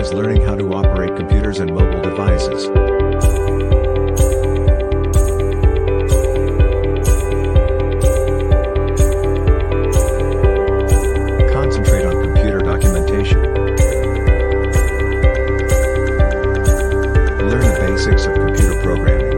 as learning how to operate computers and mobile devices. Concentrate on computer documentation. Learn the basics of computer programming.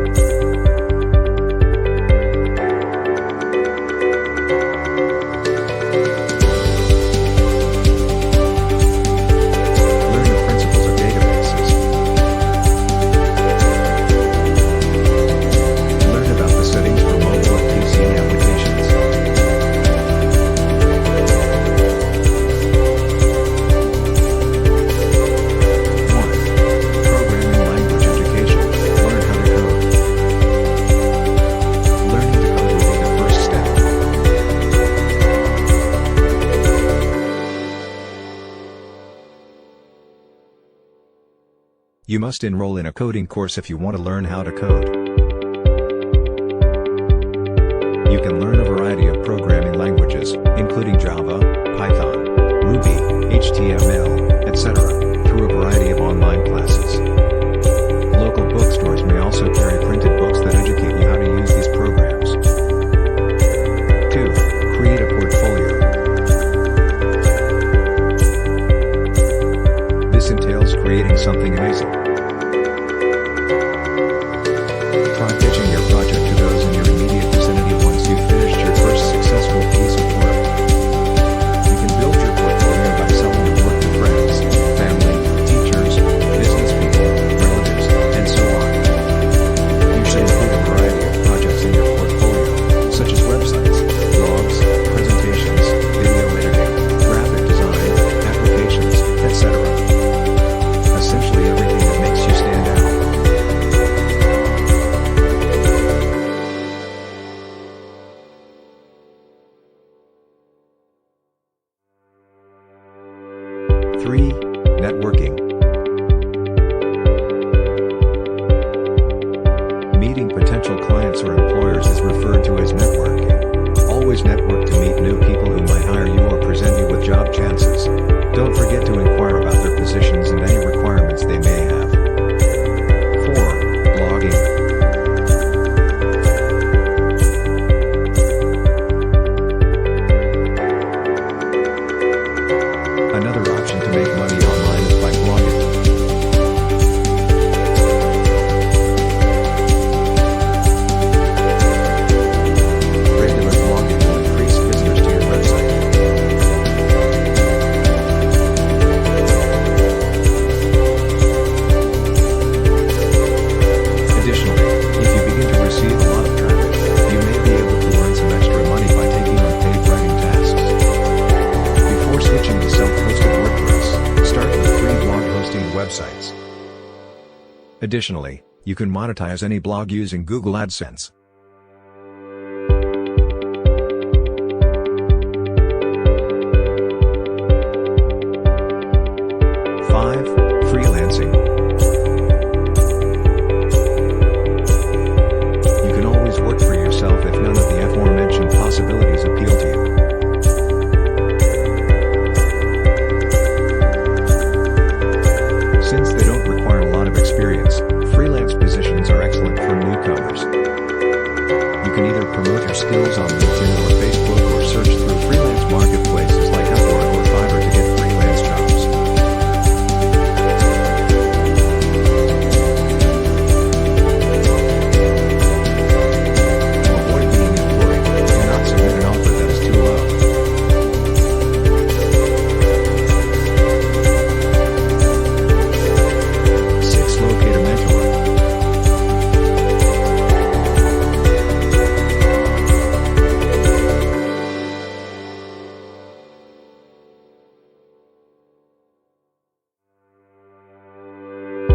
You must enroll in a coding course if you want to learn how to code. You can learn a variety of programming languages, including Java, Python, Ruby, HTML, etc., through a variety of online classes. Local bookstores may also carry printed books that educate you how to use these programs. 2. Create a portfolio. This entails creating something amazing. Try pitching your project to those in your immediate vicinity once you've finished your first successful piece of work. You can build your portfolio by selling your work to friends, family, teachers, business people, relatives, and so on. You should include a variety of projects in your portfolio, such as websites, blogs, presentations, video editing, graphic design, applications, etc. Essentially everything that makes you stand out. Three, networking. Meeting potential clients or employers is referred to as networking. Always network to meet new people who might hire you or present you with job chances. Don't forget to inquire about their positions and any requirements they may have. 4. Blogging. Another option to make money online is by blogging. Regular blogging will increase visitors to your website. Additionally, if you begin to receive a lot of traffic, you may be able to earn some extra money by taking on paid writing tasks. Before switching to self-hosted WordPress, start with free blog hosting websites. Additionally, you can monetize any blog using Google AdSense. Freelancing. You can always work for yourself if none of the aforementioned possibilities appeal to you. Since they don't require a lot of experience, freelance positions are excellent for newcomers. You can either promote your skills on LinkedIn or Facebook or search through freelance marketplaces like Upwork or Fiverr to get freelance jobs.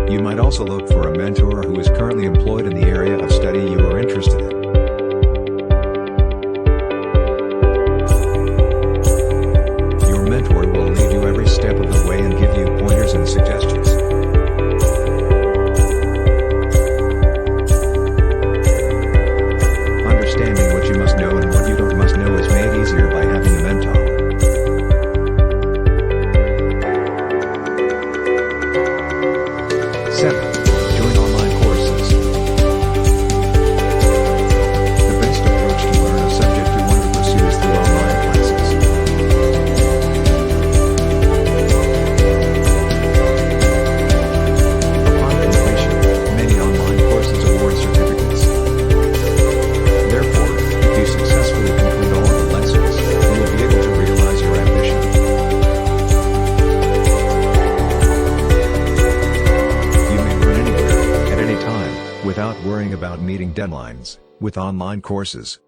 You might also look for a mentor who is currently employed in the area of study you are interested in. Your mentor will lead you every step of the way and give you pointers and suggestions. Understanding what you must know and what you don't must know is made easier by having a mentor. without worrying about meeting deadlines. With online courses,